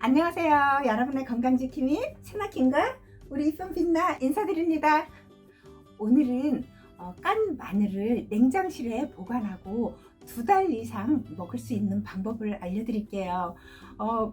안녕하세요. 여러분의 건강지킴이 스나킹과 우리 썸빛나 인사드립니다. 오늘은 깐 마늘을 냉장실에 보관하고 2달 이상 먹을 수 있는 방법을 알려드릴게요.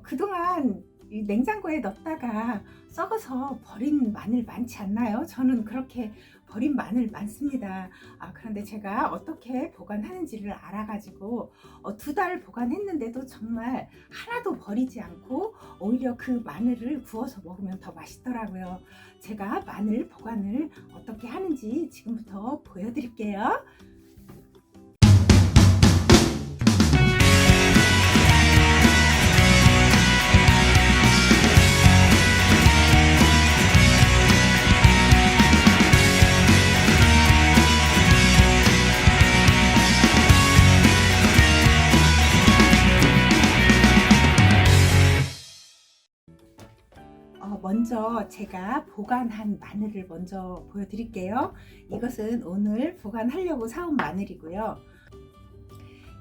그동안 이 냉장고에 넣었다가 썩어서 버린 마늘 많지 않나요? 저는 그렇게 버린 마늘 많습니다. 그런데 제가 어떻게 보관하는지를 알아가지고 2달 보관했는데도 정말 하나도 버리지 않고 오히려 그 마늘을 구워서 먹으면 더 맛있더라고요. 제가 마늘 보관을 어떻게 하는지 지금부터 보여드릴게요. 먼저 제가 보관한 마늘을 먼저 보여드릴게요. 이것은 오늘 보관하려고 사온 마늘이고요.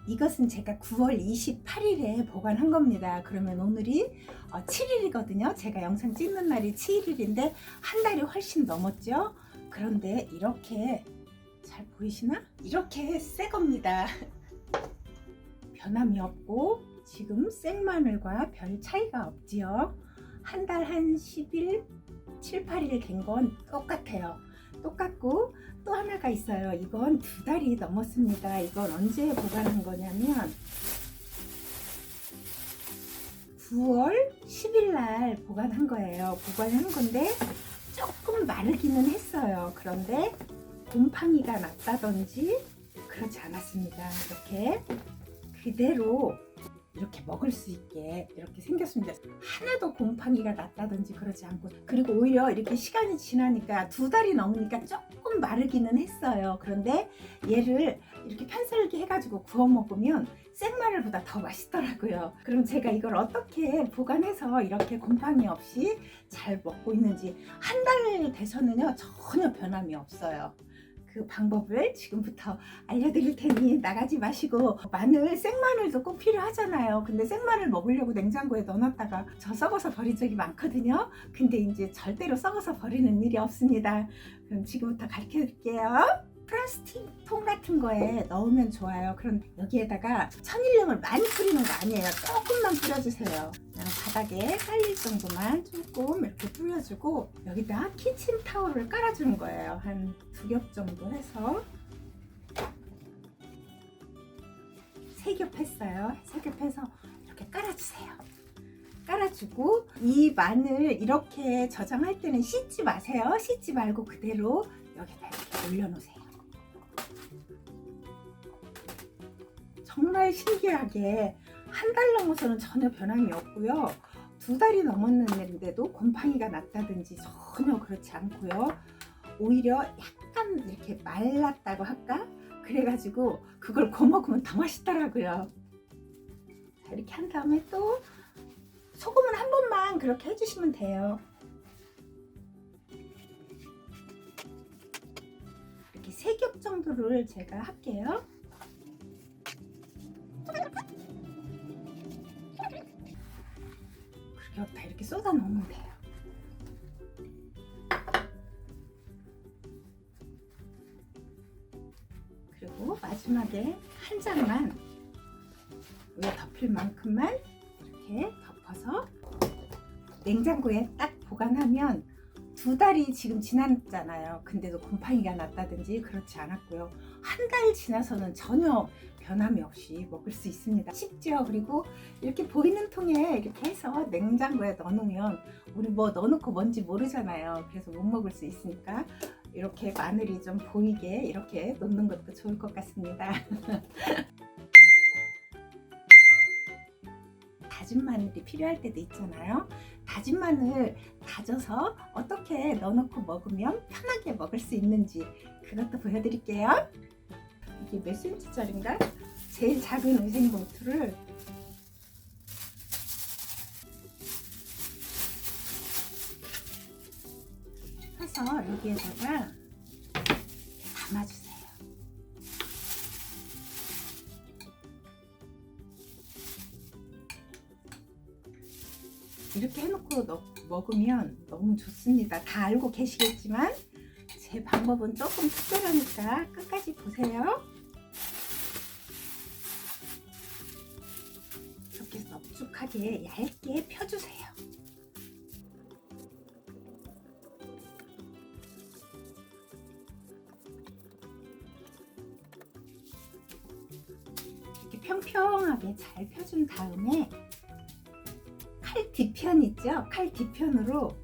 이것은 제가 9월 28일에 보관한 겁니다. 그러면 오늘이 7일이거든요. 제가 영상 찍는 날이 7일인데 한 달이 훨씬 넘었죠. 그런데 이렇게 잘 보이시나? 이렇게 새 겁니다. 변함이 없고 지금 생마늘과 별 차이가 없지요. 한 달 한 10일, 7, 8일 된 건 똑같아요. 똑같고 또 하나가 있어요. 이건 2달이 넘었습니다. 이건 언제 보관한 거냐면 9월 10일 날 보관한 거예요. 보관한 건데 조금 마르기는 했어요. 그런데 곰팡이가 났다든지 그렇지 않았습니다. 이렇게 그대로 이렇게 먹을 수 있게 이렇게 생겼습니다. 하나도 곰팡이가 났다든지 그러지 않고, 그리고 오히려 이렇게 시간이 지나니까 2달이 넘으니까 조금 마르기는 했어요. 그런데 얘를 이렇게 편썰기 해가지고 구워 먹으면 생마늘보다 더 맛있더라고요. 그럼 제가 이걸 어떻게 보관해서 이렇게 곰팡이 없이 잘 먹고 있는지, 한 달 돼서는요 전혀 변함이 없어요. 그 방법을 지금부터 알려드릴 테니 나가지 마시고, 마늘, 생마늘도 꼭 필요하잖아요. 근데 생마늘 먹으려고 냉장고에 넣어놨다가 저 썩어서 버린 적이 많거든요. 근데 이제 절대로 썩어서 버리는 일이 없습니다. 그럼 지금부터 가르쳐 드릴게요. 플라스틱 통 같은 거에 넣으면 좋아요. 그럼 여기에다가 천일염을 많이 뿌리는 거 아니에요. 조금만 뿌려주세요. 그냥 바닥에 깔릴 정도만 조금 이렇게 뿌려주고 여기다 키친타올을 깔아주는 거예요. 한 2겹 정도 해서 3겹 했어요. 3겹 해서 이렇게 깔아주세요. 깔아주고 이 마늘 이렇게 저장할 때는 씻지 마세요. 씻지 말고 그대로 여기다 이렇게 올려놓으세요. 정말 신기하게 한 달 넘어서는 전혀 변함이 없고요. 2달이 넘었는데도 곰팡이가 났다든지 전혀 그렇지 않고요. 오히려 약간 이렇게 말랐다고 할까? 그래가지고 그걸 구워 먹으면 더 맛있더라고요. 자, 이렇게 한 다음에 또 소금은 한 번만 그렇게 해주시면 돼요. 이렇게 3겹 정도를 제가 할게요. 그렇게 다 이렇게 쏟아 놓으면 돼요. 그리고 마지막에 한 장만 위에 덮일 만큼만 이렇게 덮어서 냉장고에 딱 보관하면 2달이 지금 지났잖아요. 근데도 곰팡이가 났다든지 그렇지 않았고요. 한 달 지나서는 전혀 변함이 없이 먹을 수 있습니다. 쉽죠? 그리고 이렇게 보이는 통에 이렇게 해서 냉장고에 넣어놓으면 우리 뭐 넣어놓고 뭔지 모르잖아요. 그래서 못 먹을 수 있으니까 이렇게 마늘이 좀 보이게 이렇게 놓는 것도 좋을 것 같습니다. 다진 마늘이 필요할 때도 있잖아요. 다진 마늘 다져서 어떻게 넣어놓고 먹으면 편하게 먹을 수 있는지 그것도 보여드릴게요. 이게 몇 cm짜리인가? 제일 작은 위생봉투를 해서 여기에다가 담아주세요. 이렇게 해놓고 먹으면 너무 좋습니다. 다 알고 계시겠지만 제 방법은 조금 특별하니까 끝까지 보세요. 이렇게 넙죽하게 얇게 펴주세요. 이렇게 평평하게 잘 펴준 다음에 칼 뒤편 있죠? 칼 뒤편으로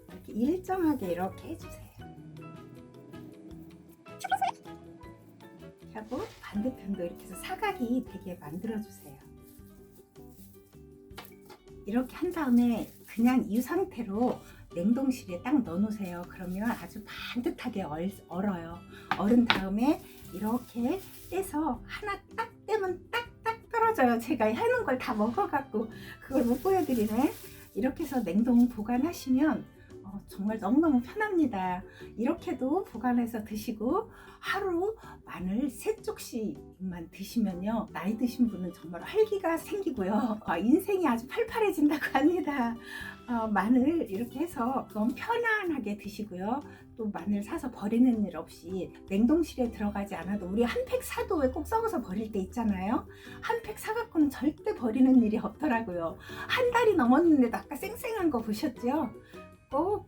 이렇게 일정하게 이렇게 해주세요. 하고 반대편도 이렇게 해서 사각이 되게 만들어주세요. 이렇게 한 다음에 그냥 이 상태로 냉동실에 딱 넣어놓으세요. 그러면 아주 반듯하게 얼어요. 얼은 다음에 이렇게 떼서 하나 딱 떼면 딱딱 떨어져요. 제가 해놓은 걸 다 먹어갖고 그걸 못 보여드리네. 이렇게 해서 냉동 보관하시면 정말 너무너무 편합니다. 이렇게도 보관해서 드시고 하루 마늘 3쪽씩만 드시면요, 나이 드신 분은 정말 활기가 생기고요, 인생이 아주 팔팔해진다고 합니다. 마늘 이렇게 해서 너무 편안하게 드시고요, 또 마늘 사서 버리는 일 없이 냉동실에 들어가지 않아도 우리 한 팩 사도 왜 꼭 썩어서 버릴 때 있잖아요. 한 팩 사갖고는 절대 버리는 일이 없더라고요. 한 달이 넘었는데도 아까 쌩쌩한 거 보셨죠?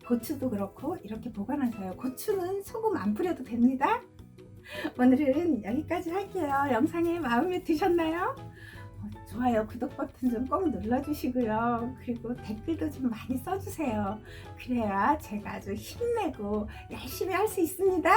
고추도 그렇고 이렇게 보관하세요. 고추는 소금 안 뿌려도 됩니다. 오늘은 여기까지 할게요. 영상이 마음에 드셨나요? 좋아요, 구독 버튼 좀 꼭 눌러주시고요. 그리고 댓글도 좀 많이 써주세요. 그래야 제가 아주 힘내고 열심히 할 수 있습니다.